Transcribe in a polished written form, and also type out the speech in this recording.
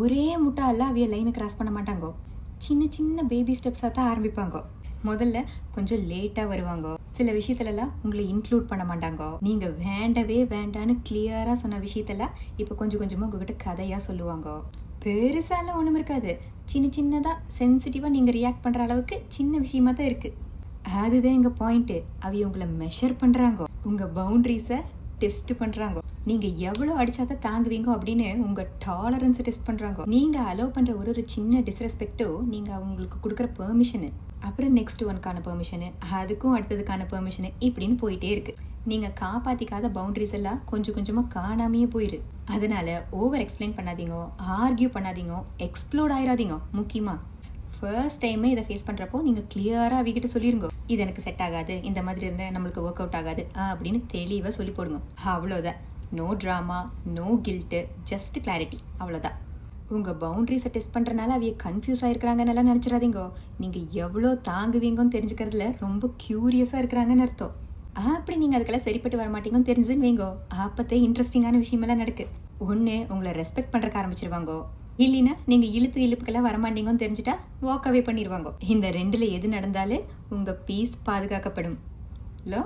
ஒரே முட்டால அவிய லைனை கிராஸ் பண்ண மாட்டாங்கோ. சின்ன சின்ன பேபி ஸ்டெப்ஸாக தான் ஆரம்பிப்பாங்கோ. முதல்ல கொஞ்சம் லேட்டாக வருவாங்கோ. சில விஷயத்துலலாம் உங்களை இன்க்ளூட் பண்ண மாட்டாங்கோ. நீங்கள் வேண்டவே வேண்டான்னு கிளியராக சொன்ன விஷயத்தெல்லாம் இப்போ கொஞ்சம் கொஞ்சமாக உங்ககிட்ட கதையாக சொல்லுவாங்கோ. பெருசாலாம் ஒன்றும் இருக்காது. சின்ன சின்னதாக சென்சிட்டிவாக நீங்கள் ரியாக்ட் பண்ணுற அளவுக்கு சின்ன விஷயமா தான் இருக்குது. அதுதான் எங்கள் பாயிண்ட்டு. அவிய உங்களை மெஷர் பண்ணுறாங்கோ. உங்கள் பவுண்ட்ரிஸை டெஸ்ட் பண்ணுறாங்க. நீங்கள் எவ்வளோ அடிச்சாதான் தாங்குவீங்க அப்படின்னு உங்கள் டாலரன்ஸை டெஸ்ட் பண்ணுறாங்க. நீங்கள் அலோவ் பண்ணுற ஒரு சின்ன டிஸ்ரெஸ்பெக்டோ நீங்கள் அவங்களுக்கு கொடுக்குற பெர்மிஷனு, அப்புறம் நெக்ஸ்ட் ஒன்க்கான பெர்மிஷனு, அதுக்கும் அடுத்ததுக்கான பெர்மிஷனு, இப்படின்னு போயிட்டே இருக்குது. நீங்கள் காப்பாற்றிக்காத பவுண்ட்ரிஸ் எல்லாம் கொஞ்சம் கொஞ்சமாக காணாமையே போயிரு. அதனால ஓவர் எக்ஸ்பிளைன் பண்ணாதீங்க, ஆர்கியூ பண்ணாதீங்க, எக்ஸ்ப்ளோட் ஆயிடாதீங்க. முக்கியமாக ஃபர்ஸ்ட் டைமே இதை ஃபேஸ் பண்ணுறப்போ நீங்கள் கிளியராக அவகிட்ட சொல்லிருங்க, இது எனக்கு செட் ஆகாது, இந்த மாதிரி இருந்தால் நம்மளுக்கு ஒர்க் அவுட் ஆகாது அப்படின்னு தெளிவாக சொல்லி போடுங்க. அவ்வளோதான். No drama, no guilt, just clarity. அவ்வளோதான். உங்கள் பவுண்ட்ரிஸை டெஸ்ட் பண்ணுறனால அவைய கன்ஃபியூஸ் ஆகிருக்கிறாங்கன்னு நினச்சிடாதீங்க. நீங்கள் எவ்வளோ தாங்குவீங்கன்னு தெரிஞ்சுக்கிறதுல ரொம்ப க்யூரியஸாக இருக்கிறாங்கன்னு அர்த்தம். அப்படி நீங்கள் அதுக்கெல்லாம் சரிப்பட்டு வர மாட்டீங்கன்னு தெரிஞ்சுன்னு வைங்கோ, அப்போத்தே இன்ட்ரெஸ்டிங்கான விஷயமெல்லாம் நடக்கு. ஒன்று, உங்களை ரெஸ்பெக்ட் பண்ணுறக்கு ஆரம்பிச்சிருவாங்கோ. இல்லைன்னா நீங்கள் இழுப்புக்கெல்லாம் வரமாட்டீங்கன்னு தெரிஞ்சுட்டா வாக் அவே பண்ணிடுவாங்க. இந்த ரெண்டில் எது நடந்தாலே உங்கள் பீஸ் பாதுகாக்கப்படும். இல்லை?